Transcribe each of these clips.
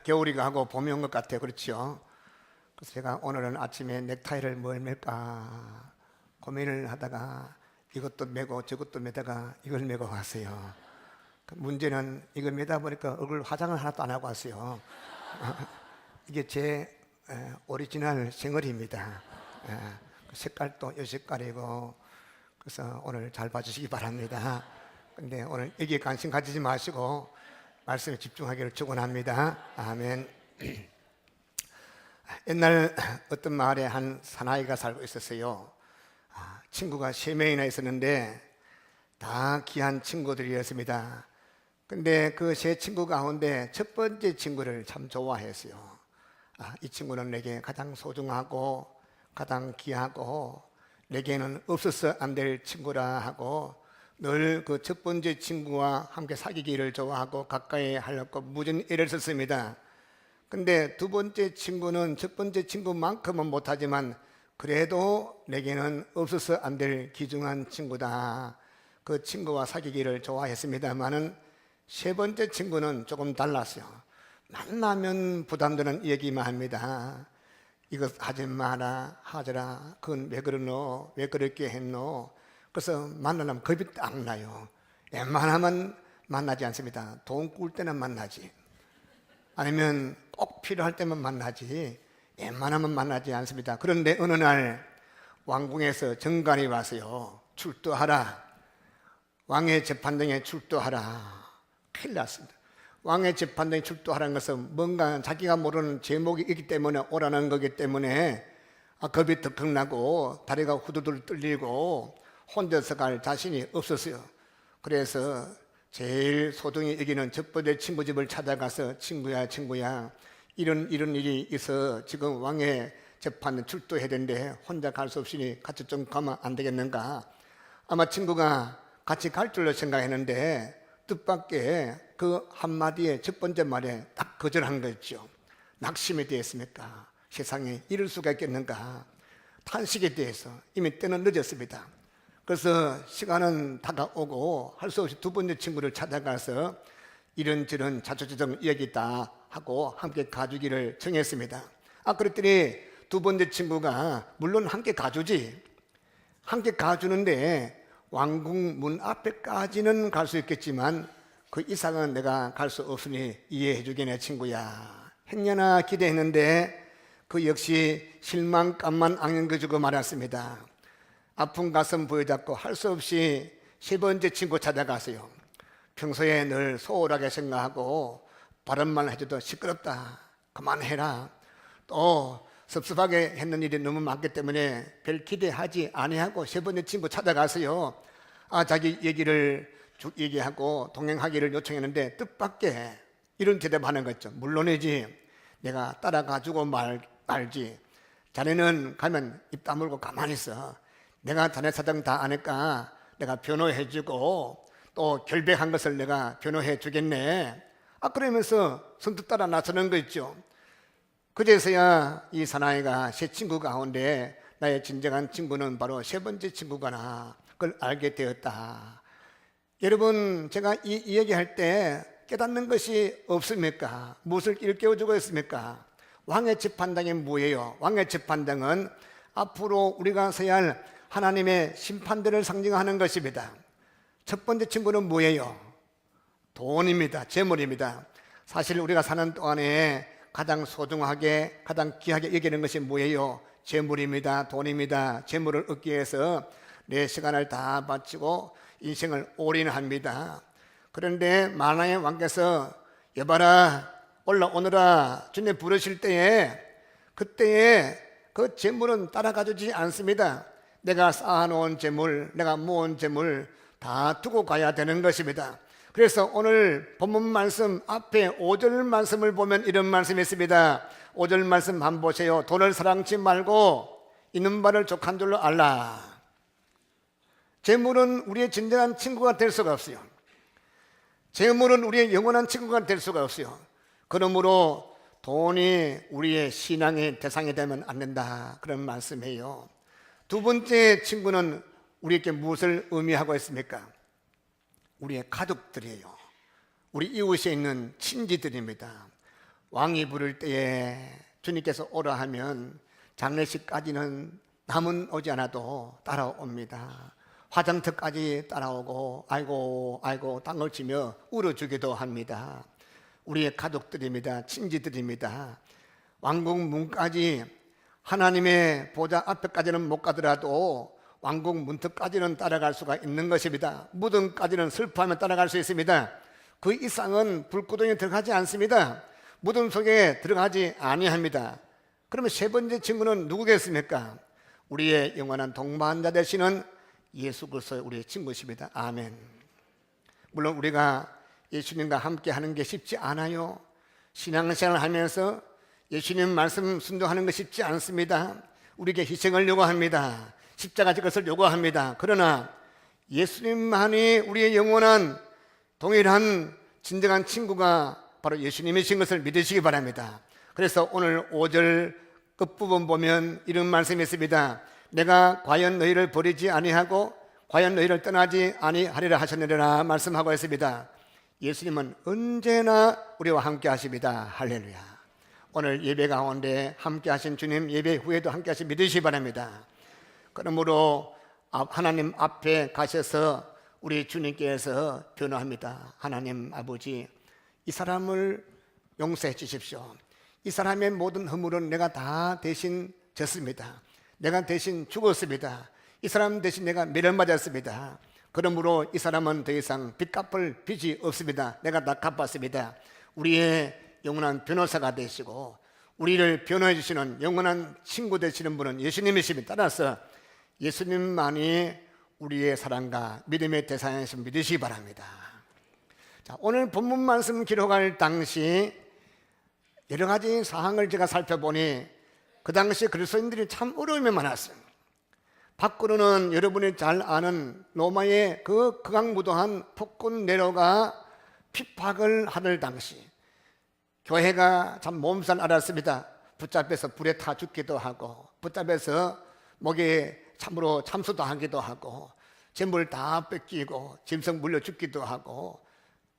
겨울이 가고 봄이 온 것 같아요. 그렇죠? 그래서 제가 오늘은 아침에 넥타이를 뭘 맬까 고민을 하다가 이것도 매고 저것도 매다가 이걸 매고 왔어요. 문제는 이걸 매다 보니까 얼굴 화장을 하나도 안 하고 왔어요. 이게 제 오리지널 생얼입니다. 색깔도 이 색깔이고, 그래서 오늘 잘 봐주시기 바랍니다. 근데 오늘 여기에 관심 가지지 마시고 말씀에 집중하기를 축원합니다. 아멘. 옛날 어떤 마을에 한 사나이가 살고 있었어요. 친구가 3명이나 있었는데 다 귀한 친구들이었습니다. 근데 그 3친구 가운데 첫 번째 친구를 참 좋아했어요. 이 친구는 내게 가장 소중하고 가장 귀하고 내게는 없어서 안 될 친구라 하고 늘 그 첫 번째 친구와 함께 사귀기를 좋아하고 가까이 하려고 무진 애를 썼습니다. 근데 두 번째 친구는 첫 번째 친구만큼은 못하지만 그래도 내게는 없어서 안 될 귀중한 친구다. 그 친구와 사귀기를 좋아했습니다만은 세 번째 친구는 조금 달랐어요. 만나면 부담되는 얘기만 합니다. 이것 하지 마라 하더라. 그건 왜 그러노? 왜 그렇게 했노? 그래서 만나려면 겁이 딱 나요. 웬만하면 만나지 않습니다. 돈 꿀 때는 만나지, 아니면 꼭 필요할 때만 만나지 웬만하면 만나지 않습니다. 그런데 어느 날 왕궁에서 정관이 와서요, 출두하라, 왕의 재판정에 출두하라. 큰일 났습니다. 왕의 재판정에 출두하라는 것은 뭔가 자기가 모르는 제목이 있기 때문에 오라는 거기 때문에 겁이 덜컥 나고 다리가 후두들 떨리고 혼자서 갈 자신이 없었어요. 그래서 제일 소중히 여기는 첫 번째 친구 집을 찾아가서 친구야 이런 일이 있어 지금 왕의 재판에 출두해야 되는데 혼자 갈 수 없으니 같이 좀 가면 안 되겠는가. 아마 친구가 같이 갈 줄로 생각했는데 뜻밖의 그 한마디에 첫 번째 말에 딱 거절한 거죠. 낙심이 되었습니까? 세상에 이럴 수가 있겠는가. 탄식에 대해서 이미 때는 늦었습니다. 그래서 시간은 다가오고 할 수 없이 두 번째 친구를 찾아가서 이런저런 자초지종 이야기다 하고 함께 가주기를 정했습니다. 그랬더니 두 번째 친구가 물론 함께 가주지, 함께 가주는데 왕궁 문 앞에까지는 갈 수 있겠지만 그 이상은 내가 갈 수 없으니 이해해 주게 내 친구야 했냐나 기대했는데 그 역시 실망감만 안겨주고 말았습니다. 아픈 가슴 부여잡고 할 수 없이 세 번째 친구 찾아가세요. 평소에 늘 소홀하게 생각하고 바른 말 해줘도 시끄럽다, 그만해라, 또 섭섭하게 했는 일이 너무 많기 때문에 별 기대하지 아니하고 세 번째 친구 찾아가서요, 자기 얘기를 쭉 얘기하고 동행하기를 요청했는데 뜻밖의 이런 대답하는 거죠. 물론이지, 내가 따라가주고 말지. 자네는 가면 입 다물고 가만히 있어. 내가 자네 사정 다 아니까 내가 변호해주고 또 결백한 것을 내가 변호해 주겠네. 그러면서 선뜻 따라 나서는 거 있죠. 그제서야 이 사나이가 세 친구 가운데 나의 진정한 친구는 바로 세 번째 친구구나, 그걸 알게 되었다. 여러분, 제가 이 이야기할 때 깨닫는 것이 없습니까? 무엇을 일깨워주고 있습니까? 왕의 재판당이 뭐예요? 왕의 재판당은 앞으로 우리가 서야 할 하나님의 심판들을 상징하는 것입니다. 첫 번째 친구는 뭐예요? 돈입니다. 재물입니다. 사실 우리가 사는 동안에 가장 소중하게 가장 귀하게 여기는 것이 뭐예요? 재물입니다. 돈입니다. 재물을 얻기 위해서 내 시간을 다 바치고 인생을 올인합니다. 그런데 만왕의 왕께서 여봐라 올라오너라 주님 부르실 때에 그때에 그 재물은 따라가주지 않습니다. 내가 쌓아놓은 재물, 내가 모은 재물 다 두고 가야 되는 것입니다. 그래서 오늘 본문 말씀 앞에 5절 말씀을 보면 이런 말씀이 있습니다. 5절 말씀 한번 보세요. 돈을 사랑치 말고 있는 바를 족한 줄로 알라. 재물은 우리의 진정한 친구가 될 수가 없어요. 재물은 우리의 영원한 친구가 될 수가 없어요. 그러므로 돈이 우리의 신앙의 대상이 되면 안 된다, 그런 말씀이에요. 두 번째 친구는 우리에게 무엇을 의미하고 있습니까? 우리의 가족들이에요. 우리 이웃에 있는 친지들입니다. 왕이 부를 때에 주님께서 오라 하면 장례식까지는 남은 오지 않아도 따라옵니다. 화장터까지 따라오고 아이고 아이고 땅을 치며 울어주기도 합니다. 우리의 가족들입니다. 친지들입니다. 왕국 문까지 하나님의 보좌 앞에까지는 못 가더라도 왕국 문턱까지는 따라갈 수가 있는 것입니다. 무덤까지는 슬퍼하며 따라갈 수 있습니다. 그 이상은 불구덩이에 들어가지 않습니다. 무덤 속에 들어가지 아니합니다. 그러면 세 번째 친구는 누구겠습니까? 우리의 영원한 동반자 되시는 예수 그리스도의 우리의 친구십니다. 아멘. 물론 우리가 예수님과 함께 하는 게 쉽지 않아요. 신앙생활을 하면서 예수님 말씀 순종하는 거 쉽지 않습니다. 우리에게 희생을 요구합니다. 십자가 질 것을 요구합니다. 그러나 예수님만이 우리의 영원한 동일한 진정한 친구가 바로 예수님이신 것을 믿으시기 바랍니다. 그래서 오늘 5절 끝부분 보면 이런 말씀이 있습니다. 내가 과연 너희를 버리지 아니하고 과연 너희를 떠나지 아니하리라 하셨느니라 말씀하고 있습니다. 예수님은 언제나 우리와 함께 하십니다. 할렐루야. 오늘 예배 가운데 함께 하신 주님, 예배 후에도 함께 하시 믿으시기 바랍니다. 그러므로 하나님 앞에 가셔서 우리 주님께서 변호합니다. 하나님 아버지, 이 사람을 용서해 주십시오. 이 사람의 모든 허물은 내가 다 대신 졌습니다. 내가 대신 죽었습니다. 이 사람 대신 내가 매련맞았습니다. 그러므로 이 사람은 더 이상 빚 갚을 빚이 없습니다. 내가 다 갚았습니다. 우리의 영원한 변호사가 되시고 우리를 변호해 주시는 영원한 친구 되시는 분은 예수님이십니다. 따라서 예수님만이 우리의 사랑과 믿음의 대상이신 믿으시기 바랍니다. 자, 오늘 본문 말씀 기록할 당시 여러 가지 사항을 제가 살펴보니 그 당시 그리스도인들이 참 어려움이 많았어요. 밖으로는 여러분이 잘 아는 로마의 그 극악무도한 폭군 네로가 핍박을 하는 당시 교회가 참 몸살 앓았습니다. 붙잡혀서 불에 타 죽기도 하고 붙잡혀서 목에 참으로 참수도 하기도 하고 재물 다 뺏기고 짐승 물려 죽기도 하고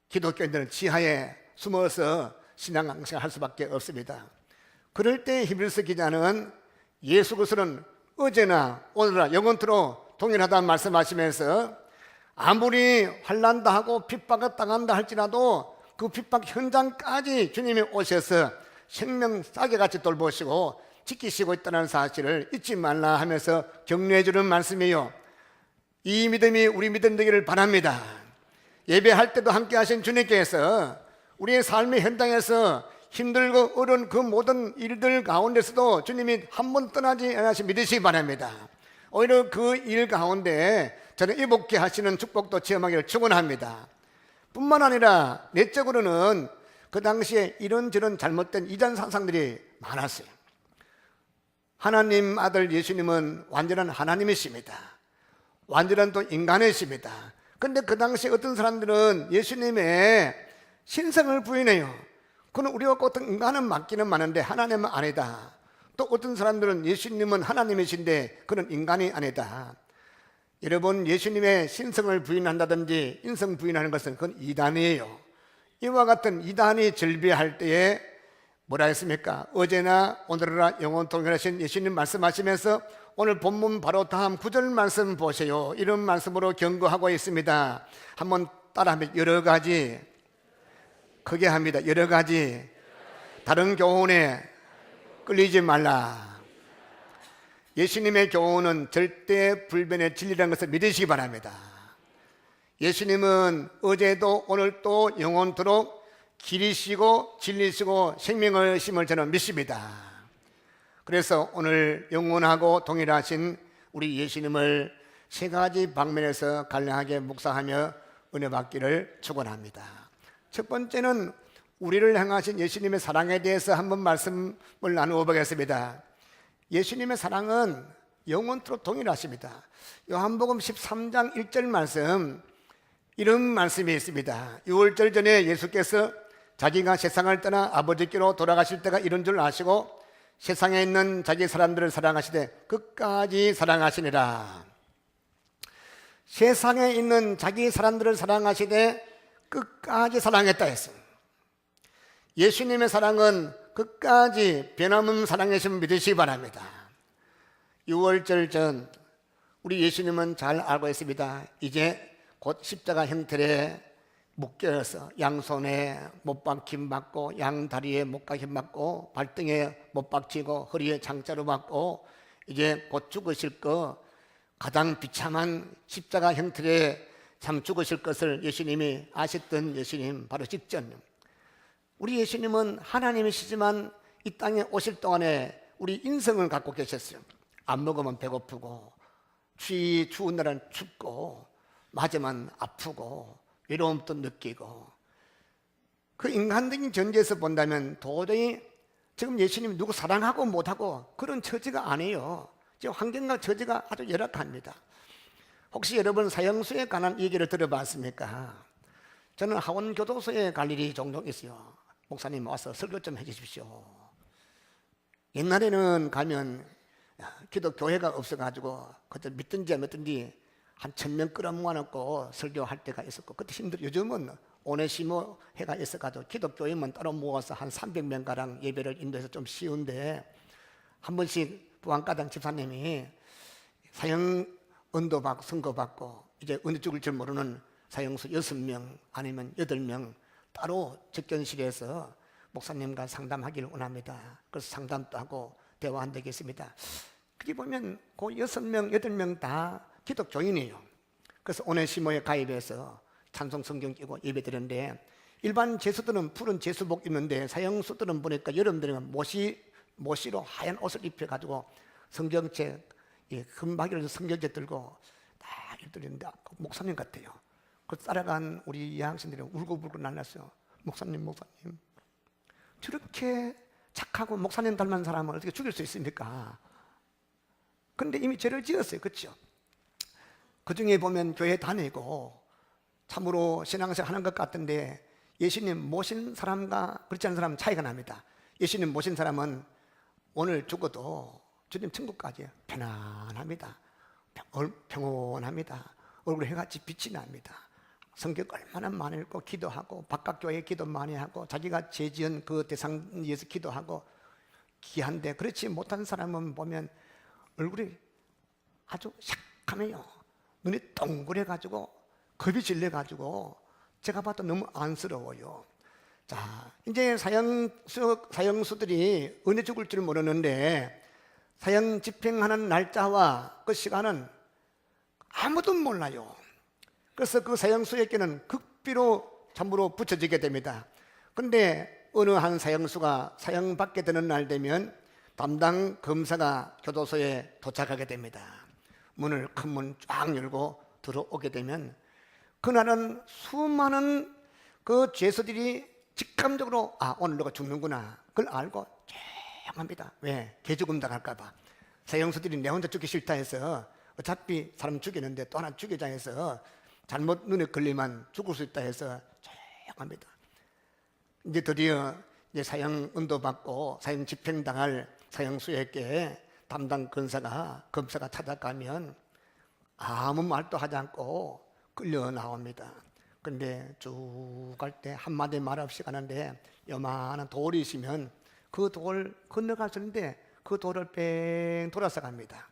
기독교인들은 지하에 숨어서 신앙생활 할 수밖에 없습니다. 그럴 때 히브리서 기자는 예수 그리스도는 어제나 오늘나 영원토록 동일하다는 말씀하시면서 아무리 환난다 하고 핍박을 당한다 할지라도 그 핍박 현장까지 주님이 오셔서 생명 싸게같이 돌보시고 지키시고 있다는 사실을 잊지 말라 하면서 격려해 주는 말씀이에요. 이 믿음이 우리 믿음 되기를 바랍니다. 예배할 때도 함께 하신 주님께서 우리의 삶의 현장에서 힘들고 어려운 그 모든 일들 가운데서도 주님이 한 번 떠나지 않으시 믿으시기 바랍니다. 오히려 그 일 가운데 저는 이복게 하시는 축복도 체험하기를 축원합니다. 뿐만 아니라 내적으로는 그 당시에 이런저런 잘못된 이단 사상들이 많았어요. 하나님 아들 예수님은 완전한 하나님이십니다. 완전한 또 인간이십니다. 그런데 그 당시 어떤 사람들은 예수님의 신성을 부인해요. 그는 우리와 어떤 인간은 맞기는 많은데 하나님은 아니다. 또 어떤 사람들은 예수님은 하나님이신데 그는 인간이 아니다. 여러분, 예수님의 신성을 부인한다든지 인성 부인하는 것은 그건 이단이에요. 이와 같은 이단이 절비할 때에 뭐라 했습니까? 어제나 오늘이나 영원 동일하신 예수님 말씀하시면서 오늘 본문 바로 다음 9절 말씀 보세요. 이런 말씀으로 경고하고 있습니다. 한번 따라하면 여러 가지, 크게 합니다. 여러 가지 다른 교훈에 끌리지 말라. 예수님의 교훈은 절대 불변의 진리라는 것을 믿으시기 바랍니다. 예수님은 어제도 오늘도 영원토록 길이시고 진리시고 생명이심을 저는 믿습니다. 그래서 오늘 영원하고 동일하신 우리 예수님을 세 가지 방면에서 간략하게 묵상하며 은혜 받기를 축원합니다. 첫 번째는 우리를 향하신 예수님의 사랑에 대해서 한번 말씀을 나누어 보겠습니다. 예수님의 사랑은 영원토록 동일하십니다. 요한복음 13장 1절 말씀, 이런 말씀이 있습니다. 6월절 전에 예수께서 자기가 세상을 떠나 아버지께로 돌아가실 때가 이런 줄 아시고 세상에 있는 자기 사람들을 사랑하시되 끝까지 사랑하시니라. 세상에 있는 자기 사람들을 사랑하시되 끝까지 사랑했다 했습니다. 예수님의 사랑은 끝까지 변함없는 사랑이심을 믿으시기 바랍니다. 6월절 전 우리 예수님은 잘 알고 있습니다. 이제 곧 십자가 형틀에 묶여서 양손에 못박힘 맞고 양다리에 못박힘 맞고 발등에 못박히고 허리에 장자로 맞고 이제 곧 죽으실 거, 가장 비참한 십자가 형틀에 참 죽으실 것을 예수님이 아셨던 예수님 바로 직전, 우리 예수님은 하나님이시지만 이 땅에 오실 동안에 우리 인성을 갖고 계셨어요. 안 먹으면 배고프고 추운 날은 춥고 맞으면 아프고 외로움도 느끼고, 그 인간적인 전제에서 본다면 도저히 지금 예수님 누구 사랑하고 못하고 그런 처지가 아니에요. 지금 환경과 처지가 아주 열악합니다. 혹시 여러분 사형수에 관한 얘기를 들어봤습니까? 저는 하원교도소에 갈 일이 종종 있어요. 목사님 와서 설교 좀 해주십시오. 옛날에는 가면 기독교회가 없어가지고 그때 믿든지 안 믿든지 한 1,000명 끌어모아놓고 설교할 때가 있었고 그때 힘들어. 요즘은 오네시모 회가 있어가지고 기독교인만 따로 모아서 한 300명가량 예배를 인도해서 좀 쉬운데, 한 번씩 부안가당 집사님이 사형 언도받고 선고받고 이제 언제 죽을 줄 모르는 사형수 6명 아니면 8명 따로 접견실에서 목사님과 상담하기를 원합니다. 그래서 상담도 하고 대화한 적이 있습니다. 그게 보면 그 6명, 8명 다 기독교인이에요. 그래서 오네시모에 가입해서 찬송 성경 끼고 예배 드렸는데, 일반 제수들은 푸른 제수복 입는데 사형수들은 보니까 여러분들은 모시로 하얀 옷을 입혀가지고 성경책, 금박이로 성경책 들고 다 읽더랬는데 목사님 같아요. 그 따라간 우리 여학생들이 울고불고 날랐어요. 목사님 저렇게 착하고 목사님 닮은 사람을 어떻게 죽일 수 있습니까? 근데 이미 죄를 지었어요. 그렇죠? 그 중에 보면 교회 다니고 참으로 신앙생활 하는 것 같은데 예수님 모신 사람과 그렇지 않은 사람은 차이가 납니다. 예수님 모신 사람은 오늘 죽어도 주님 천국까지 편안합니다. 평온합니다. 얼굴에 해같이 빛이 납니다. 성경 얼마나 많이 읽고 기도하고 바깥 교회에 기도 많이 하고 자기가 죄 지은 그 대상 위해서 기도하고 귀한데, 그렇지 못한 사람은 보면 얼굴이 아주 샥하네요. 눈이 동그래가지고 겁이 질려가지고 제가 봐도 너무 안쓰러워요. 자, 이제 사형수들이 언제 죽을 줄 모르는데 사형 집행하는 날짜와 그 시간은 아무도 몰라요. 그래서 그 사형수에게는 극비로 참으로 붙여지게 됩니다. 그런데 어느 한 사형수가 사형받게 되는 날 되면 담당 검사가 교도소에 도착하게 됩니다. 문을 큰 문 쫙 열고 들어오게 되면 그날은 수많은 그 죄수들이 직감적으로 오늘 너가 죽는구나 그걸 알고 조용합니다. 왜? 개죽음 당할까 봐. 사형수들이 내 혼자 죽기 싫다 해서 어차피 사람 죽이는데 또 하나 죽이자 해서 잘못 눈에 걸리면 죽을 수 있다 해서 조용합니다. 이제 드디어 이제 사형 언도받고 사형 집행당할 사형수에게 담당 검사가 찾아가면 아무 말도 하지 않고 끌려 나옵니다. 근데 쭉 갈 때 한마디 말 없이 가는데 요만한 돌이 있으면 그 돌 건너가시는데 그 돌을 뺑 돌아서 갑니다.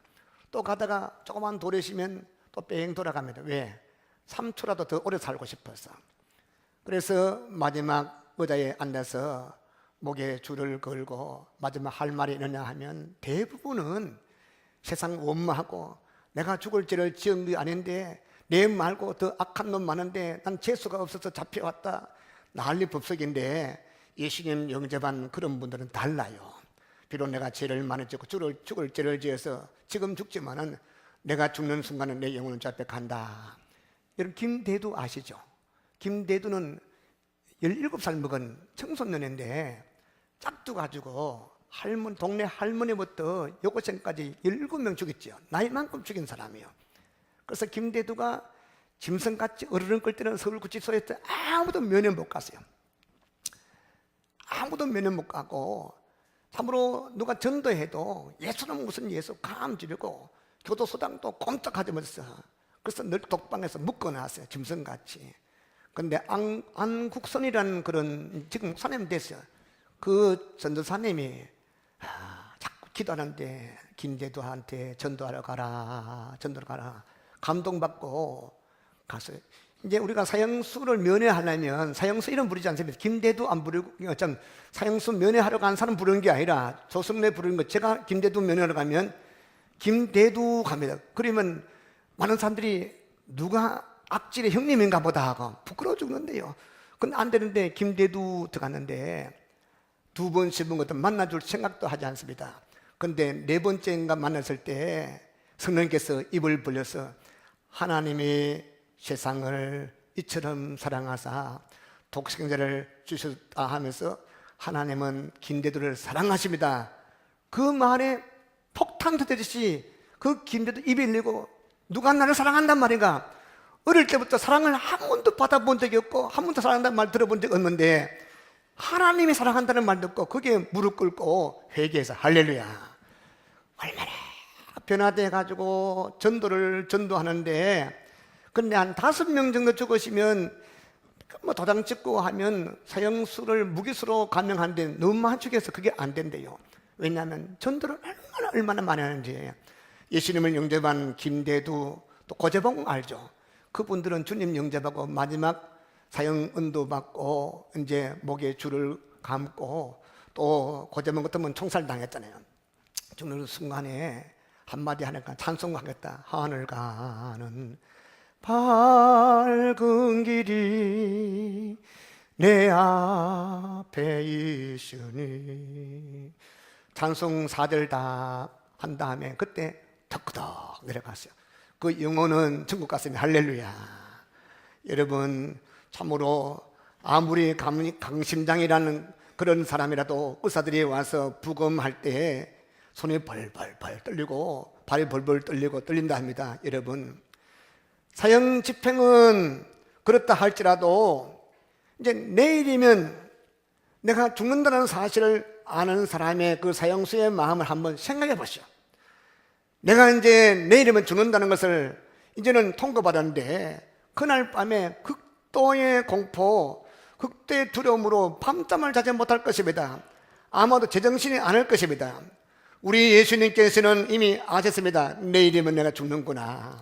또 가다가 조그만 돌이 있으면 또 뺑 돌아갑니다. 왜? 3초라도 더 오래 살고 싶어서. 그래서 마지막 의자에 앉아서 목에 줄을 걸고 마지막 할 말이 있느냐 하면 대부분은 세상 원망하고 내가 죽을 죄를 지은 게 아닌데 내 말고 더 악한 놈 많은데 난 재수가 없어서 잡혀왔다, 난리 법석인데, 예수님 영접한 그런 분들은 달라요. 비록 내가 죄를 많이 짓고 죽을 죄를 지어서 지금 죽지만은 내가 죽는 순간은 내 영혼은 주 앞에 간다. 여러분 김대두 아시죠? 김대두는 17살 먹은 청소년인데 짝두 가지고 동네 할머니부터 여고생까지 17명 죽였죠. 나이만큼 죽인 사람이에요. 그래서 김대두가 짐승같이 어르른 끌 때는 서울구치소에 아무도 면회 못 갔어요. 아무도 면회 못 가고 참으로 누가 전도해도 예수는 무슨 예수 감지르고 교도소장도 꼼짝하지 못했어. 그래서 늘 독방에서 묶어놨어요. 짐승같이. 근데 안국선이라는 그런 지금 목사님 됐어요. 그 전도사님이 자꾸 기도하는데 김대두한테 전도하러 가라, 전도하러 가라. 감동받고 갔어요. 이제 우리가 사형수를 면회하려면 사형수 이름 부르지 않습니다. 김대두 안 부르고 좀 사형수 면회하러 간 사람 부르는 게 아니라 조성래 부르는 거. 제가 김대두 면회하러 가면 김대두 갑니다. 그러면 많은 사람들이 누가 악질의 형님인가 보다 하고 부끄러워 죽는데요. 근데 안 되는데 김대두 들어갔는데 두 번, 세 번 것도 만나줄 생각도 하지 않습니다. 근데 네 번째인가 만났을 때 성령께서 입을 벌려서 하나님이 세상을 이처럼 사랑하사 독생자를 주셨다 하면서 하나님은 김대두를 사랑하십니다. 그 말에 폭탄 터뜨듯이 그 김대두 입이 열리고 누가 나를 사랑한단 말인가? 어릴 때부터 사랑을 한 번도 받아본 적이 없고 한 번도 사랑한다는 말 들어본 적 없는데 하나님이 사랑한다는 말 듣고 거기에 무릎 꿇고 회개해서 할렐루야. 얼마나 변화돼 가지고 전도하는데 근데 한 5명 정도 죽으시면 뭐 도장 찍고 하면 사형수를 무기수로 감형하는데 너무 많이 죽여서 그게 안 된대요. 왜냐하면 전도를 얼마나 많이 하는지. 예수님을 영접한 김대두 또 고재봉 알죠? 그분들은 주님 영접하고 마지막 사형 은도 받고 이제 목에 줄을 감고 또 고재봉 같으면 총살 당했잖아요. 죽는 순간에 한마디 하니까 찬송하겠다. 하늘 가는 밝은 길이 내 앞에 있으니 찬송 4절 다 한 다음에 그때 덕덕 내려갔어요. 그 영혼은 천국 갔으면 할렐루야. 여러분 참으로 아무리 강심장이라는 그런 사람이라도 의사들이 와서 부검할 때 손이 벌벌벌 떨리고 발이 벌벌 떨리고 떨린다 합니다. 여러분 사형 집행은 그렇다 할지라도 이제 내일이면 내가 죽는다는 사실을 아는 사람의 그 사형수의 마음을 한번 생각해 보시오. 내가 이제 내일이면 죽는다는 것을 이제는 통보받았는데 그날 밤에 극도의 공포, 극도의 두려움으로 밤잠을 자지 못할 것입니다. 아마도 제정신이 않을 것입니다. 우리 예수님께서는 이미 아셨습니다. 내일이면 내가 죽는구나.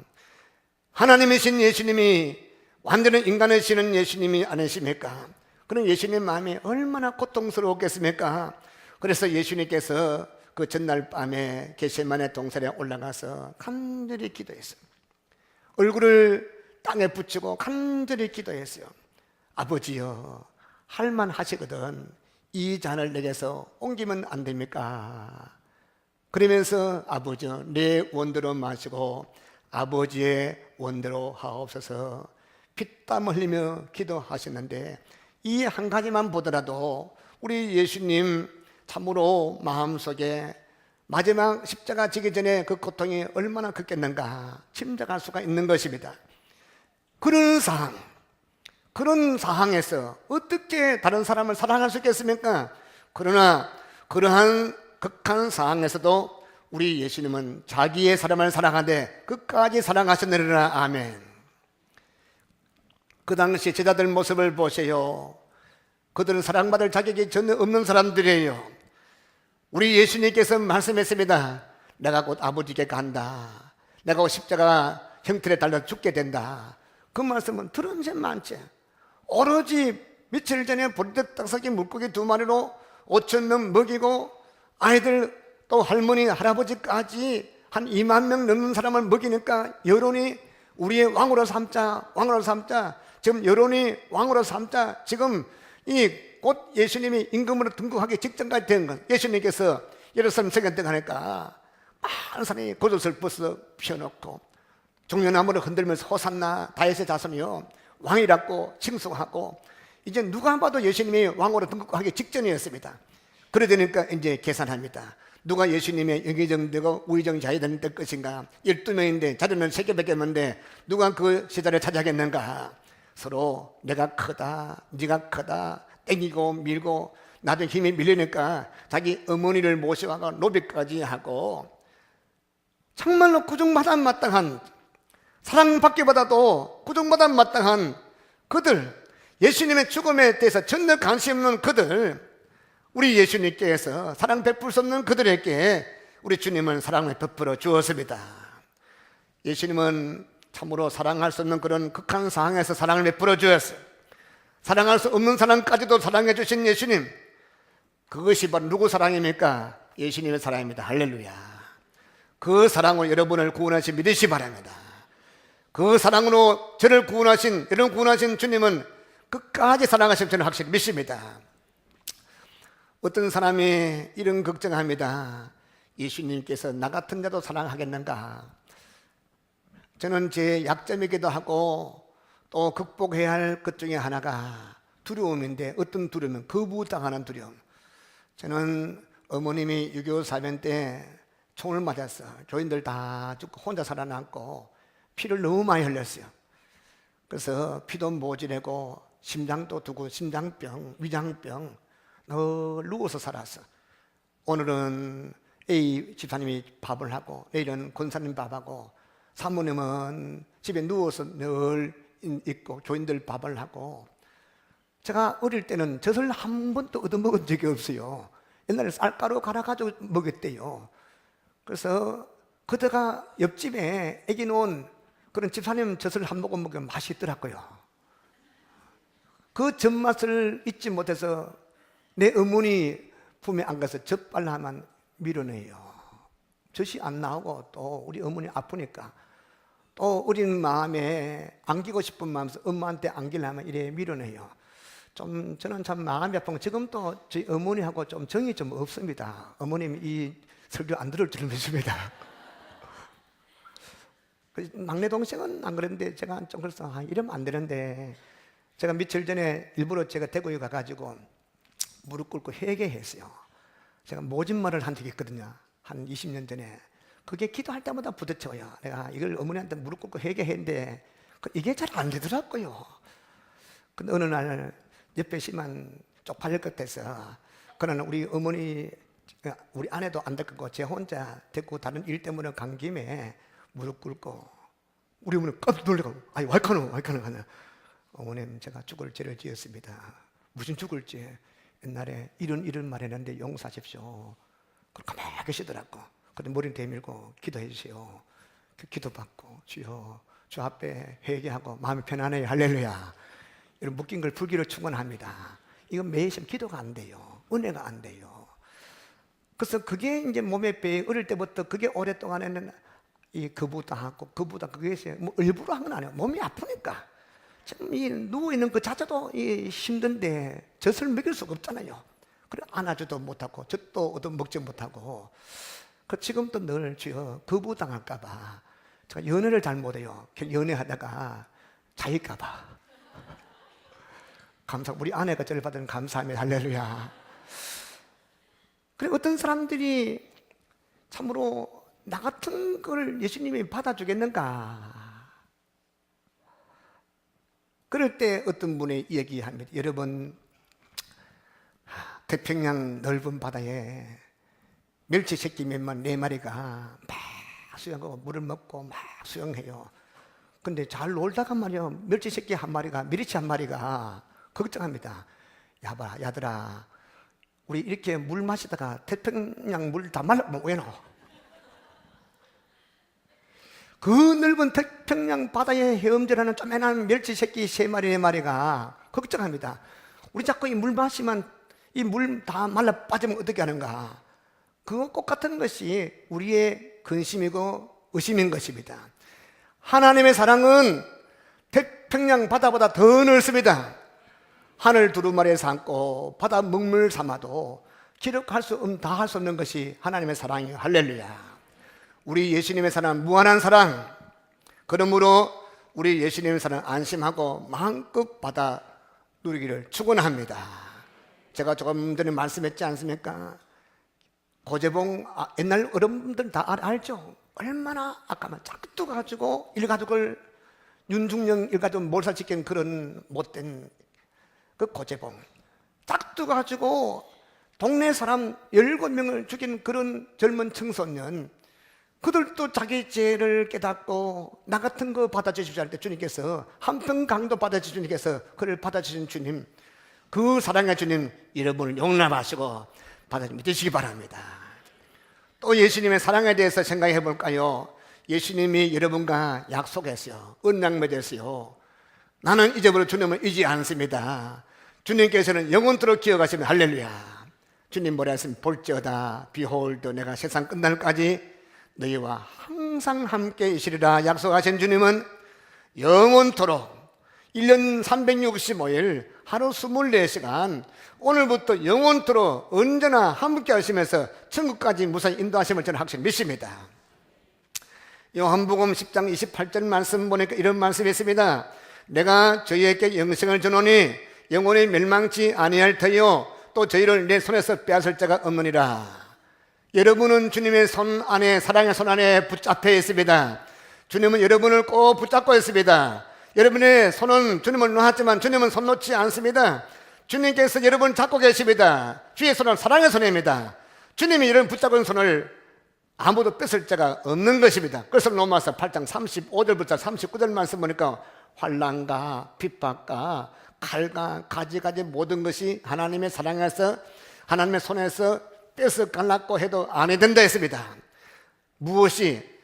하나님이신 예수님이 완전한 인간이시는 예수님이 아니십니까? 그럼 예수님 마음이 얼마나 고통스러웠겠습니까? 그래서 예수님께서 그 전날 밤에 겟세마네 동산에 올라가서 간절히 기도했어요. 얼굴을 땅에 붙이고 간절히 기도했어요. 아버지여, 할만하시거든 이 잔을 내게서 옮기면 안 됩니까? 그러면서 아버지여 내 원대로 마시고 아버지의 원대로 하옵소서. 피땀 흘리며 기도하셨는데 이 한 가지만 보더라도 우리 예수님 참으로 마음속에 마지막 십자가 지기 전에 그 고통이 얼마나 컸겠는가 짐작할 수가 있는 것입니다. 그런 상황에서 어떻게 다른 사람을 사랑할 수 있겠습니까? 그러나 그러한 극한 상황에서도 우리 예수님은 자기의 사람을 사랑하되 끝까지 사랑하셨느니라. 아멘. 그 당시 제자들 모습을 보세요. 그들은 사랑받을 자격이 전혀 없는 사람들이에요. 우리 예수님께서 말씀했습니다. 내가 곧 아버지께 간다. 내가 곧 십자가 형틀에 달려 죽게 된다. 그 말씀은 들은 셈 많지. 오로지 며칠 전에 보리떡 떡석이 물고기 2마리로 5,000명 먹이고 아이들 또 할머니 할아버지까지 한 2만 명 넘는 사람을 먹이니까 여론이 우리의 왕으로 삼자, 왕으로 삼자. 지금 여론이 왕으로 삼자. 지금 곧 예수님이 임금으로 등극하기 직전까지 된 것. 예수님께서 예루살렘 성전 등하니까 많은 사람이 겉옷을 벗어 피워놓고 종려나무를 흔들면서 호산나 다윗의 자손이요 왕이라고 칭송하고 이제 누가 봐도 예수님이 왕으로 등극하기 직전이었습니다. 그러니까 이제 계산합니다. 누가 예수님의 영의정되고 우의정 자유되는 될 것인가? 12명인데 자리는 3개밖에 없는데 누가 그 제자를 차지하겠는가? 서로 내가 크다, 네가 크다 땡기고 밀고 나도 힘이 밀리니까 자기 어머니를 모셔와가 노비까지 하고 정말로 구중받아 마땅한 사랑받기보다도 구중받아 마땅한 그들, 예수님의 죽음에 대해서 전혀 관심 없는 그들, 우리 예수님께서 사랑 베풀 수 없는 그들에게 우리 주님은 사랑을 베풀어 주었습니다. 예수님은 참으로 사랑할 수 없는 그런 극한 상황에서 사랑을 베풀어 주었어요. 사랑할 수 없는 사람까지도 사랑해 주신 예수님, 그것이 바로 누구 사랑입니까? 예수님의 사랑입니다. 할렐루야. 그 사랑으로 여러분을 구원하신 믿으시 바랍니다. 그 사랑으로 저를 구원하신, 여러분 구원하신 주님은 끝까지 사랑하실 저는 확실히 믿습니다. 어떤 사람이 이런 걱정합니다. 예수님께서 나 같은 자도 사랑하겠는가? 저는 제 약점이기도 하고 또 극복해야 할 것 중에 하나가 두려움인데, 어떤 두려움은 거부당하는 두려움. 저는 어머님이 6.25 사변 때 총을 맞았어. 교인들 다 죽고 혼자 살아남고 피를 너무 많이 흘렸어요. 그래서 피도 모질하고 심장도 두고 심장병, 위장병 늘 누워서 살았어. 오늘은 A 집사님이 밥을 하고 내일은 권사님 밥하고 사모님은 집에 누워서 늘 있고 교인들 밥을 하고. 제가 어릴 때는 젖을 한 번도 얻어먹은 적이 없어요. 옛날에 쌀가루 갈아가지고 먹였대요. 그래서 그때가 옆집에 애기 놓은 그런 집사님 젖을 한 모금 먹으면 맛있더라고요. 그 젖맛을 잊지 못해서 내 어머니 품에 안가서 젖발라 하면 밀어내요. 젖이 안 나오고 또 우리 어머니 아프니까 또 어린 마음에 안기고 싶은 마음에서 엄마한테 안기려면 이래 밀어내요. 저는 참 마음이 아픈 거, 지금도 저희 어머니하고 좀 정이 좀 없습니다. 어머님이 이 설교 안 들을 줄 믿습니다. 막내 동생은 안 그랬는데 제가 좀 그래서 이러면 안 되는데, 제가 며칠 전에 일부러 제가 대구에 가가지고 무릎 꿇고 회개했어요. 제가 모진 말을 한 적이 있거든요. 한 20년 전에. 그게 기도할 때마다 부딪혀요. 내가 이걸 어머니한테 무릎 꿇고 회개했는데 이게 잘 안 되더라고요. 근데 어느 날 옆에 심한 쪽팔릴 것 같아서, 그러나 우리 어머니, 우리 아내도 안 될 거고 제 혼자 됐고 다른 일 때문에 간 김에 무릎 꿇고 우리 어머니 깜짝 놀라고, 아니 와이카노 하냐. 어머님, 제가 죽을 죄를 지었습니다. 무슨 죽을 죄? 옛날에 이런 말 했는데 용서하십시오. 그렇게 가만히 계시더라고. 근데 머리를 대밀고 기도해 주세요. 그 기도 받고, 주여, 주 앞에 회개하고 마음이 편안해요. 할렐루야. 이런 묶인 걸 풀기로 축원합니다. 이건 매일 기도가 안 돼요. 은혜가 안 돼요. 그래서 그게 이제 몸에 배, 어릴 때부터 그게 오랫동안에는 이 거부당하고 그게 뭐 일부러 한 건 아니에요. 몸이 아프니까. 지금 이 누워있는 그 자체도 힘든데 젖을 먹일 수가 없잖아요. 그래 안아주도 못하고 젖도 얻어먹지 못하고. 그 지금도 늘 주여 거부당할까봐 제가 연애를 잘 못해요. 연애하다가 자일까봐. 우리 아내가 저를 받으면 감사합니다. 할렐루야. 그래 어떤 사람들이 참으로 나 같은 걸 예수님이 받아주겠는가? 그럴 때 어떤 분이 얘기합니다. 여러분, 태평양 넓은 바다에 멸치 새끼 몇만 4마리가 막 수영하고 물을 먹고 막 수영해요. 근데 잘 놀다가 말이요, 멸치 새끼 한 마리가, 미리치 한 마리가 걱정합니다. 야봐, 야들아, 우리 이렇게 물 마시다가 태평양 물 다 말라면 왜 나와? 그 넓은 태평양 바다에 헤엄질하는 쪼매난 멸치 새끼 3마리, 4마리가 걱정합니다. 우리 자꾸 이 물 마시면 이 물 다 말라 빠지면 어떻게 하는가? 그거 똑같은 것이 우리의 근심이고 의심인 것입니다. 하나님의 사랑은 태평양 바다보다 더 넓습니다. 하늘 두루마리에 삼고 바다 먹물 삼아도 기록할 수 다 할 수 없는 것이 하나님의 사랑이에요. 할렐루야. 우리 예수님의 사랑, 무한한 사랑. 그러므로 우리 예수님의 사랑 안심하고 마음껏 받아 누리기를 축원합니다. 제가 조금 전에 말씀했지 않습니까? 고재봉, 옛날 어른들 다 알죠? 얼마나 아까만 짝도 가지고 일가족을, 윤중령 일가족 몰살시킨 그런 못된 그 고재봉, 짝도 가지고 동네 사람 17명을 죽인 그런 젊은 청소년, 그들도 자기 죄를 깨닫고 나 같은 거 받아주십시오 할 때 주님께서 한평 강도 받아주신 주님께서 그를 받아주신 주님, 그 사랑의 주님 여러분을 용납하시고 받아 믿으시기 바랍니다. 또 예수님의 사랑에 대해서 생각해 볼까요? 예수님이 여러분과 약속했어요. 언약 맺었어요. 나는 이제부터 주님을 잊지 않습니다. 주님께서는 영원토록 기억하시면 할렐루야. 주님 뭐라 했으면 볼지어다 비홀드 내가 세상 끝날까지 너희와 항상 함께 있으리라 약속하신 주님은 영원토록 1년 365일 하루 24시간 오늘부터 영원토록 언제나 함께 하시면서 천국까지 무사히 인도하심을 저는 확실히 믿습니다. 요한복음 10장 28절 말씀 보니까 이런 말씀이 있습니다. 내가 저희에게 영생을 주노니 영원히 멸망치 아니할 터요 또 저희를 내 손에서 빼앗을 자가 없느니라. 여러분은 주님의 손 안에 사랑의 손 안에 붙잡혀 있습니다. 주님은 여러분을 꼭 붙잡고 있습니다. 여러분의 손은 주님을 놓았지만 주님은 손 놓지 않습니다. 주님께서 여러분을 잡고 계십니다. 주의 손은 사랑의 손입니다. 주님이 여러분 붙잡고 있는 손을 아무도 뺏을 자가 없는 것입니다. 그래서 로마서 8장 35절부터 39절 말씀 보니까 환난과 핍박과 칼과 가지가지 모든 것이 하나님의 사랑에서 하나님의 손에서 뺏어갈라고 해도 안 된다 했습니다. 무엇이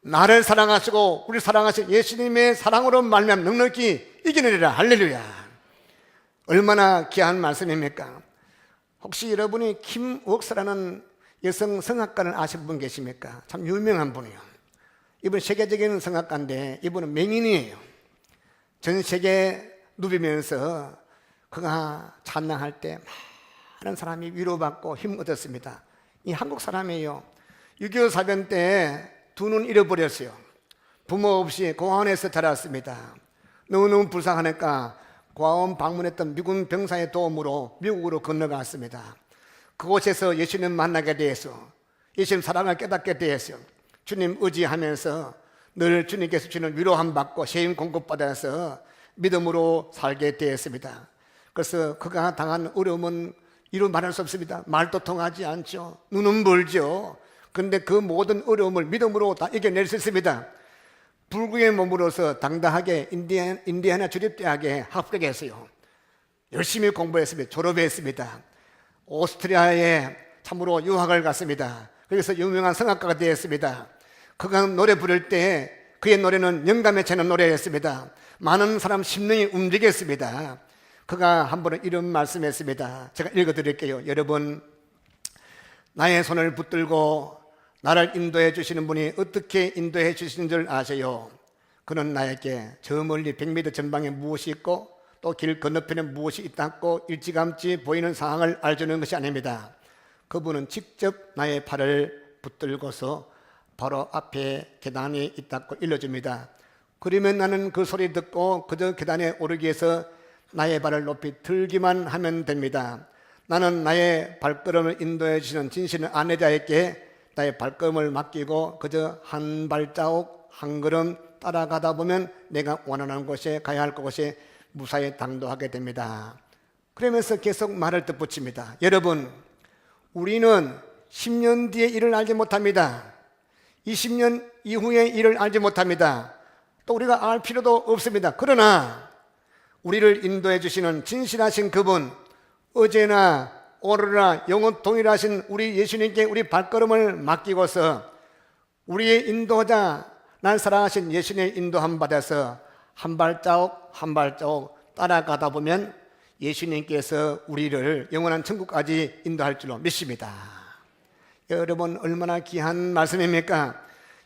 나를 사랑하시고 우리 사랑하신 예수님의 사랑으로 말미암아 넉넉히 이기느니라. 할렐루야. 얼마나 귀한 말씀입니까? 혹시 여러분이 김웍스라는 여성 성악가를 아시는 분 계십니까? 참 유명한 분이에요. 이분 세계적인 성악가인데 이분은 맹인이에요. 전 세계 누비면서 그가 찬양할 때 많은 사람이 위로받고 힘 얻었습니다. 이 한국 사람이에요. 6.25 사변 때 두 눈 잃어버렸어요. 부모 없이 고아원에서 자랐습니다. 너무너무 불쌍하니까 고아원 방문했던 미군 병사의 도움으로 미국으로 건너갔습니다. 그곳에서 예수님 만나게 되어서 예수님 사랑을 깨닫게 되었어요. 주님 의지하면서 늘 주님께서 주는 위로함 받고 세임 공급받아서 믿음으로 살게 되었습니다. 그래서 그가 당한 어려움은 이루 말할 수 없습니다. 말도 통하지 않죠. 눈은 멀죠. 그런데 그 모든 어려움을 믿음으로 다 이겨낼 수 있습니다. 불구에 머물러서 당당하게 인디애나 주립대학에 합격했어요. 열심히 공부했습니다. 졸업했습니다. 오스트리아에 참으로 유학을 갔습니다. 거기서 유명한 성악가가 되었습니다. 그가 노래 부를 때 그의 노래는 영감에 차는 노래였습니다. 많은 사람 심령이 움직였습니다. 그가 한 번은 이런 말씀했습니다. 제가 읽어드릴게요. 여러분, 나의 손을 붙들고 나를 인도해 주시는 분이 어떻게 인도해 주시는 줄 아세요? 그는 나에게 저 멀리 100m 전방에 무엇이 있고 또 길 건너편에 무엇이 있다고 일찌감치 보이는 상황을 알려주는 것이 아닙니다. 그분은 직접 나의 팔을 붙들고서 바로 앞에 계단이 있다고 일러줍니다. 그러면 나는 그 소리 듣고 그저 계단에 오르기 위해서 나의 발을 높이 들기만 하면 됩니다. 나는 나의 발걸음을 인도해 주시는 진실한 아내자에게 나의 발걸음을 맡기고 그저 한 발자국 한 걸음 따라가다 보면 내가 원하는 곳에 가야 할 곳에 무사히 당도하게 됩니다. 그러면서 계속 말을 덧붙입니다. 여러분, 우리는 10년 뒤의 일을 알지 못합니다. 20년 이후의 일을 알지 못합니다. 또 우리가 알 필요도 없습니다. 그러나 우리를 인도해 주시는 진실하신 그분, 어제나 오늘나 영원 동일하신 우리 예수님께 우리 발걸음을 맡기고서 우리의 인도자, 날 사랑하신 예수님의 인도함 받아서 한 발자국 한 발자국 따라가다 보면 예수님께서 우리를 영원한 천국까지 인도할 줄로 믿습니다. 여러분, 얼마나 귀한 말씀입니까?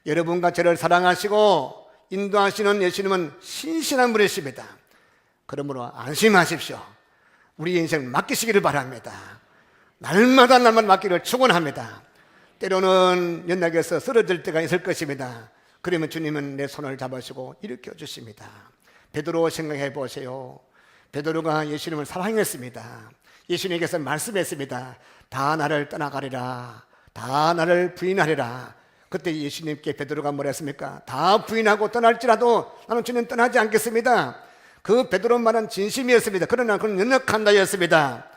여러분과 저를 사랑하시고 인도하시는 예수님은 신실한 분이십니다. 그러므로 안심하십시오. 우리 인생 맡기시기를 바랍니다. 날마다 맡기를 축원합니다. 때로는 연락에서 쓰러질 때가 있을 것입니다. 그러면 주님은 내 손을 잡으시고 일으켜 주십니다. 베드로 생각해 보세요. 베드로가 예수님을 사랑했습니다. 예수님께서 말씀했습니다. 다 나를 떠나가리라. 다 나를 부인하리라. 그때 예수님께 베드로가 뭐라 했습니까? 다 부인하고 떠날지라도 나는 주님 떠나지 않겠습니다. 그 베드로 말은 진심이었습니다. 그러나 그는 연약한다였습니다.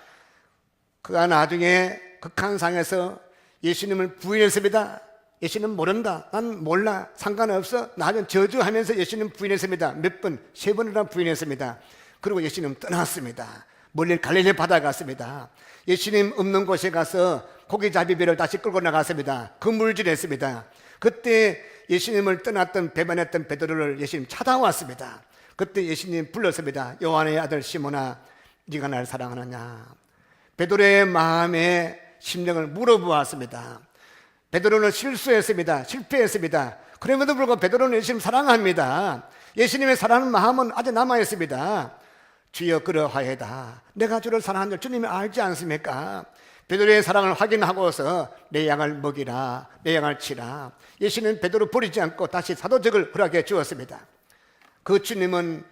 그가 나중에 극한 상에서 예수님을 부인했습니다. 예수님 모른다. 난 몰라. 상관없어. 나는 저주하면서 예수님 부인했습니다. 몇 번? 3번이나 부인했습니다. 그리고 예수님 떠났습니다. 멀리 갈릴리 바다에 갔습니다. 예수님 없는 곳에 가서 고기잡이배를 다시 끌고 나갔습니다. 그물질했습니다. 그때 예수님을 떠났던 배반했던 베드로를 예수님 찾아왔습니다. 그때 예수님 불렀습니다. 요한의 아들 시몬아, 네가 나를 사랑하느냐? 베드로의 마음에 심령을 물어보았습니다. 베드로는 실수했습니다. 실패했습니다. 그럼에도 불구하고 베드로는 예수님 사랑합니다. 예수님의 사랑하는 마음은 아직 남아있습니다. 주여 그러하여다. 내가 주를 사랑하는 줄 주님이 알지 않습니까? 베드로의 사랑을 확인하고서 내 양을 먹이라, 내 양을 치라. 예수님은 베드로 버리지 않고 다시 사도직을 허락해 주었습니다. 그 주님은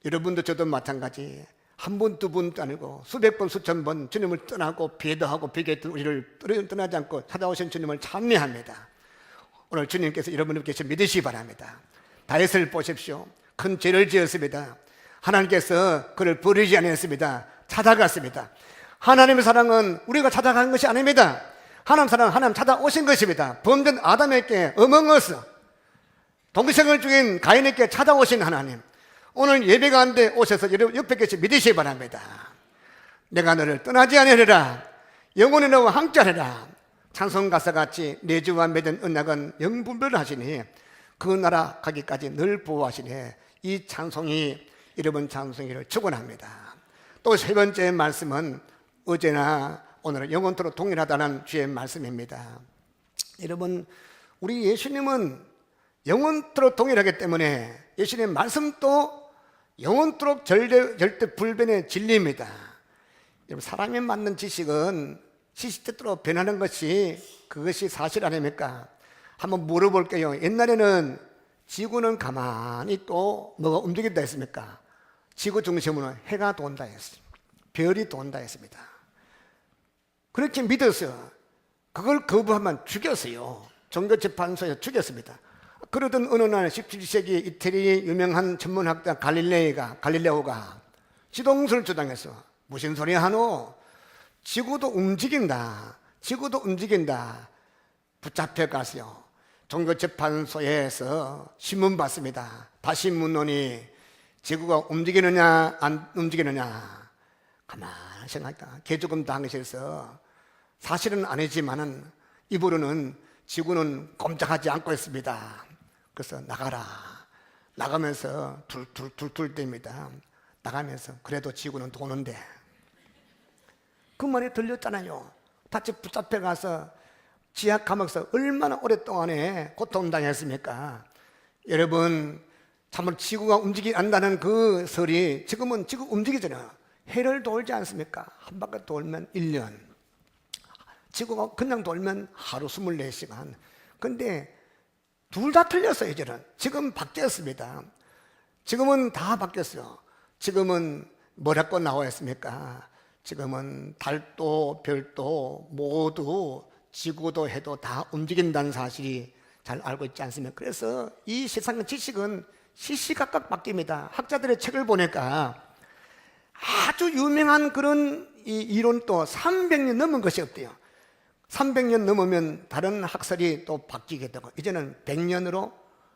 여러분도 저도 마찬가지 한 번, 두 번도 아니고 수백 번, 수천 번 주님을 떠나고 배도하고 비겼던 우리를 떠나지 않고 찾아오신 주님을 찬미합니다. 오늘 주님께서 여러분께서 믿으시기 바랍니다. 다윗을 보십시오. 큰 죄를 지었습니다. 하나님께서 그를 버리지 않았습니다. 찾아갔습니다. 하나님의 사랑은 우리가 찾아가는 것이 아닙니다. 하나님 사랑은 하나님 찾아오신 것입니다. 범죄한 아담에게 어멍어스 동생을 죽인 가인에게 찾아오신 하나님, 오늘 예배 가운데 오셔서 여러분 옆에 계시 믿으시기 바랍니다. 내가 너를 떠나지 아니하리라, 영원히 너와 함께하리라. 찬송 가사같이 내 주와 맺은 언약은 영분별하시니 그 나라 가기까지 늘 보호하시니, 이 찬송이 여러분 찬송이를 축원합니다. 또 세 번째 말씀은 어제나 오늘은 영원토록 동일하다는 주의 말씀입니다. 여러분, 우리 예수님은 영원토록 동일하기 때문에 예수님의 말씀도 영원토록 절대 불변의 진리입니다. 여러분, 사람이 만든 지식은 시시때때로 변하는 것이 그것이 사실 아닙니까? 한번 물어볼게요. 옛날에는 지구는 가만히 또 뭐가 움직인다 했습니까? 지구 중심으로 해가 돈다 했어요. 별이 돈다 했습니다. 그렇게 믿었어요. 그걸 거부하면 죽였어요. 종교재판소에서 죽였습니다. 그러던 어느 날 17세기 이태리 유명한 천문학자 갈릴레오가 지동설을 주장했어. 무슨 소리 하노? 지구도 움직인다. 지구도 움직인다. 붙잡혀 가세요. 종교재판소에서 신문 받습니다. 다시 묻노니 지구가 움직이느냐 안 움직이느냐. 가만히 생각하니까 개조금 당시에서 사실은 아니지만은 입으로는 지구는 꼼짝하지 않고 있습니다. 그래서 나가면서 둘 뗍니다. 나가면서 그래도 지구는 도는데, 그 말이 들렸잖아요. 다시 붙잡혀 가서 지하 감옥에서 얼마나 오랫동안에 고통당했습니까? 여러분, 참으로 지구가 움직이지 않는다는 그 설이 지금은 지구 움직이잖아요. 해를 돌지 않습니까? 한 바퀴 돌면 1년, 지구가 그냥 돌면 하루 24시간. 근데 둘 다 틀렸어요. 이제는 지금 바뀌었습니다. 지금은 다 바뀌었어요. 지금은 뭐라고 나와 있습니까? 지금은 달도 별도 모두 지구도 해도 다 움직인다는 사실이 잘 알고 있지 않습니까? 그래서 이 세상의 지식은 시시각각 바뀝니다. 학자들의 책을 보니까 아주 유명한 그런 이 이론도 300년 넘은 것이 없대요. 300년 넘으면 다른 학설이 또 바뀌게 되고, 이제는 100년으로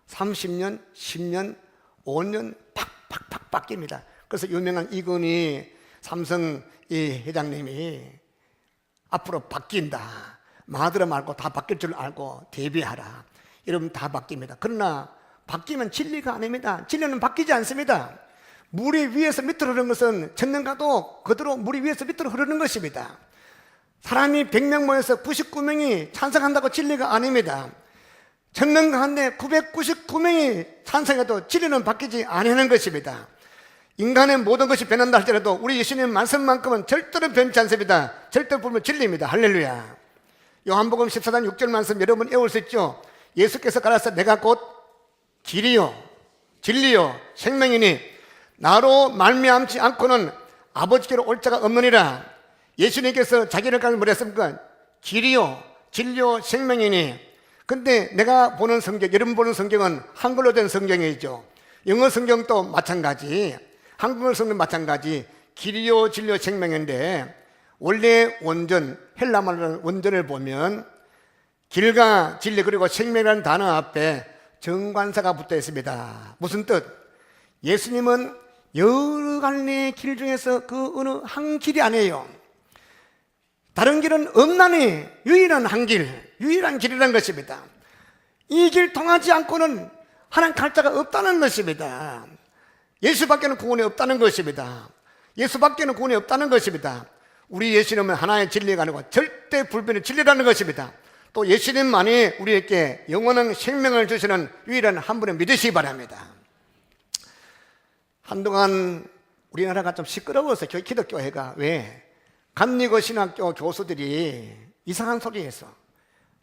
30년, 10년, 5년 팍팍팍 바뀝니다. 그래서 유명한 이건희 삼성 이 회장님이 앞으로 바뀐다. 마들어 말고 다 바뀔 줄 알고 대비하라. 여러분, 다 바뀝니다. 그러나 바뀌면 진리가 아닙니다. 진리는 바뀌지 않습니다. 물이 위에서 밑으로 흐르는 것은 천년가도 그대로 물이 위에서 밑으로 흐르는 것입니다. 사람이 100명 모여서 99명이 찬성한다고 진리가 아닙니다. 천명 가운데 999명이 찬성해도 진리는 바뀌지 않는 것입니다. 인간의 모든 것이 변한다 할지라도 우리 예수님 말씀만큼은 절대로 변치 않습니다. 절대로 보면 진리입니다. 할렐루야. 요한복음 14장 6절 말씀 여러분 외울 수 있죠? 예수께서 가라사 내가 곧 길이요 진리요 생명이니 나로 말미암지 않고는 아버지께로 올 자가 없느니라. 예수님께서 자기를 가지고 뭐랬습니까? 길이요 진리요 생명이니. 근데 내가 보는 성경, 여러분 보는 성경은 한글로 된 성경이죠. 영어 성경도 마찬가지, 한국어 성경 마찬가지, 길이요 진리요 생명인데, 원래 원전, 헬라말로 원전을 보면 길과 진리 그리고 생명이라는 단어 앞에 정관사가 붙어 있습니다. 무슨 뜻? 예수님은 여러 갈래의 길 중에서 그 어느 한 길이 아니에요. 다른 길은 없나니 유일한 한 길, 유일한 길이라는 것입니다. 이 길 통하지 않고는 하나님 갈 자가 없다는 것입니다. 예수밖에는 구원이 없다는 것입니다. 예수밖에는 구원이 없다는 것입니다. 우리 예수님은 하나의 진리가 아니고 절대 불변의 진리라는 것입니다. 또 예수님만이 우리에게 영원한 생명을 주시는 유일한 한 분을 믿으시기 바랍니다. 한동안 우리나라가 좀 시끄러워서 기독교회가 왜 감리교 신학교 교수들이 이상한 소리 해서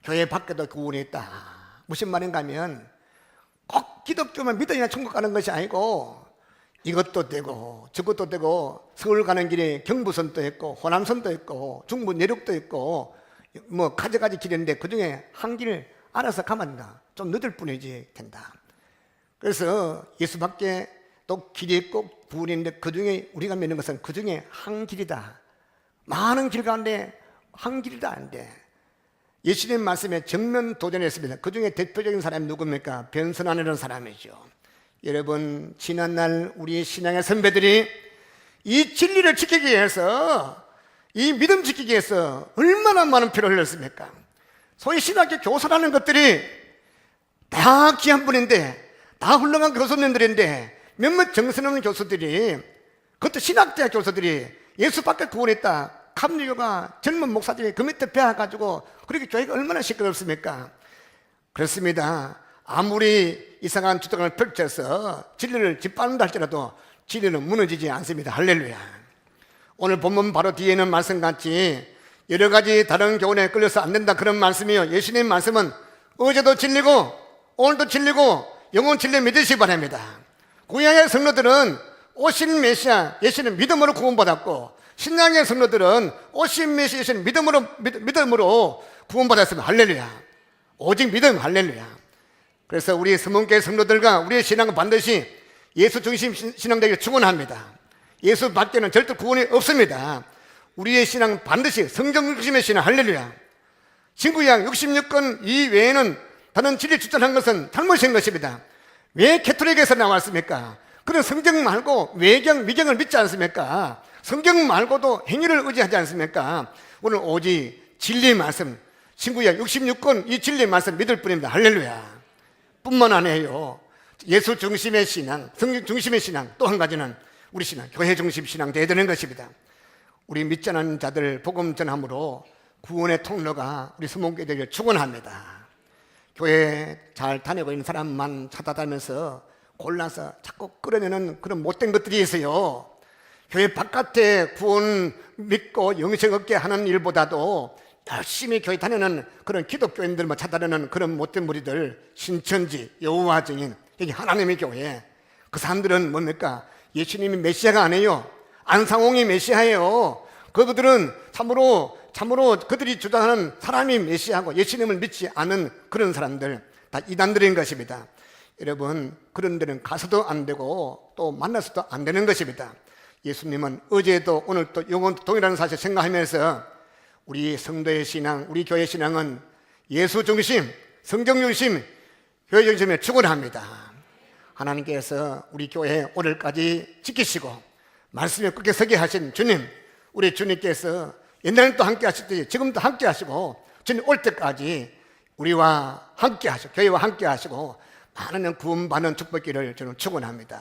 교회 밖에도 구원이 있다. 무슨 말인가 하면 꼭 기독교만 믿어야 천국 가는 것이 아니고 이것도 되고 저것도 되고 서울 가는 길에 경부선도 있고 호남선도 있고 중부 내륙도 있고 뭐 가지가지 길인데 그중에 한 길을 알아서 가면 된다. 좀 늦을 뿐이지 된다. 그래서 예수밖에 또 길이 있고 부분이 있는데 그중에 우리가 믿는 것은 그중에 한 길이다. 많은 길 가운데 한 길이다 한데 예수님 말씀에 정면 도전했습니다. 그중에 대표적인 사람이 누굽니까? 변선환이라는 사람이죠. 여러분, 지난날 우리 신앙의 선배들이 이 진리를 지키기 위해서, 이 믿음 지키기 위해서 얼마나 많은 피를 흘렸습니까? 소위 신학교 교사라는 것들이 다 귀한 분인데, 다 훌륭한 교수님들인데 몇몇 정신없는 교수들이, 그것도 신학대학 교수들이 예수밖에 구원했다. 감리교가 젊은 목사들이 그 밑에 배워가지고 그렇게 교회가 얼마나 시끄럽습니까? 그렇습니다. 아무리 이상한 주장을 펼쳐서 진리를 짓밟는다 할지라도 진리는 무너지지 않습니다. 할렐루야. 오늘 본문 바로 뒤에는 말씀같이 여러 가지 다른 교훈에 끌려서 안 된다 그런 말씀이요. 예수님 말씀은 어제도 진리고 오늘도 진리고 영원 진리 믿으시기 바랍니다. 구약의 성도들은 오신 메시아 예수님 믿음으로 구원받았고 신약의 성도들은 오신 메시아 예수님 믿음으로 구원받았습니다. 할렐루야. 오직 믿음. 할렐루야. 그래서 우리 서문교회 성도들과 우리의 신앙은 반드시 예수 중심 신앙 되기를 축원합니다. 예수 밖에는 절대 구원이 없습니다. 우리의 신앙은 반드시 성경 중심의 신앙. 할렐루야. 신구약 66권 이외에는 다른 진리 주장한 것은 잘못인 것입니다. 왜 캐톨릭에서 나왔습니까? 그런 성경 말고 외경, 미경을 믿지 않습니까? 성경 말고도 행위를 의지하지 않습니까? 오늘 오직 진리의 말씀, 신구약 66권 이 진리의 말씀 믿을 뿐입니다. 할렐루야. 뿐만 아니에요. 예수 중심의 신앙, 성경 중심의 신앙, 또 한 가지는 우리 신앙, 교회 중심 신앙 되어야 되는 것입니다. 우리 믿지 않는 자들 복음 전함으로 구원의 통로가 우리 서문교회 되기를 축원합니다. 교회 잘 다니고 있는 사람만 찾아다니면서 골라서 자꾸 끌어내는 그런 못된 것들이 있어요. 교회 바깥에 구원 믿고 영생 얻게 하는 일보다도 열심히 교회 다니는 그런 기독교인들만 찾아다니는 그런 못된 무리들, 신천지, 여호와 증인, 여기 하나님의 교회, 그 사람들은 뭡니까? 예수님이 메시아가 아니에요. 안상홍이 메시아예요. 그들은 참으로 그들이 주장하는 사람이 메시아고 예수님을 믿지 않은 그런 사람들, 다 이단들인 것입니다. 여러분, 그런 데는 가서도 안 되고 또 만나서도 안 되는 것입니다. 예수님은 어제도 오늘도 영원도 동일한 사실 생각하면서 우리 성도의 신앙, 우리 교회 신앙은 예수 중심, 성경 중심, 교회 중심에 축원합니다. 하나님께서 우리 교회 오늘까지 지키시고 말씀에 굳게 서게 하신 주님, 우리 주님께서 옛날에도 함께 하셨듯이 지금도 함께 하시고 주님 올 때까지 우리와 함께 하시고 교회와 함께 하시고 많은 구원받는 축복기를 저는 축원합니다.